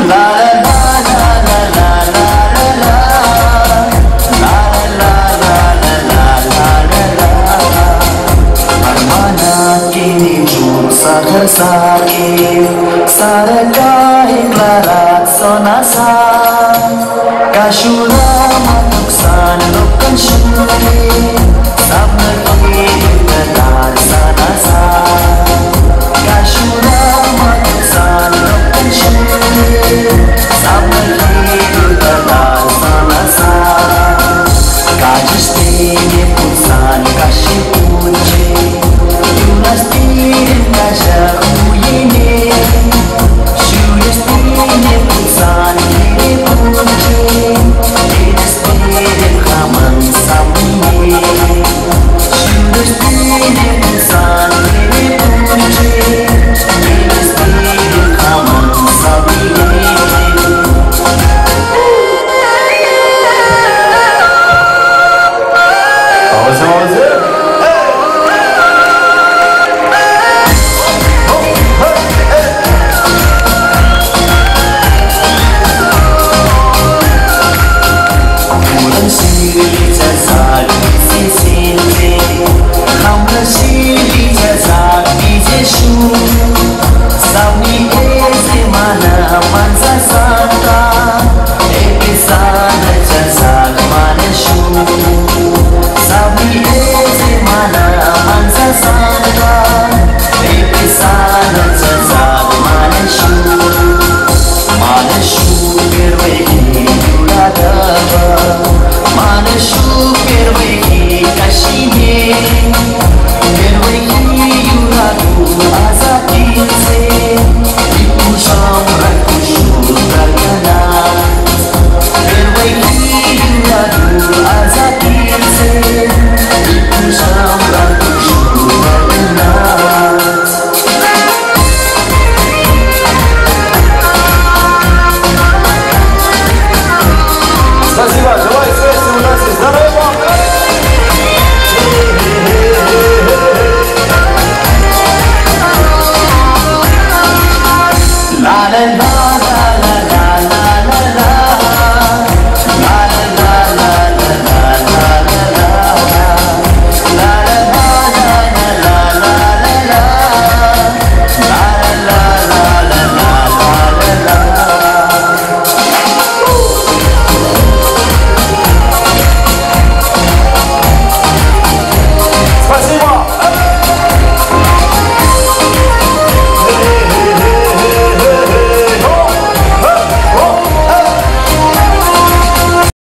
La la la la la la la la la la la la la la la la Armana kini jum sahar sakit Sarkai klarat sonasa Kashura matuksan lokan shuri Sabna kini kadar sanasa Kashura matuksan lokan shuri Sabna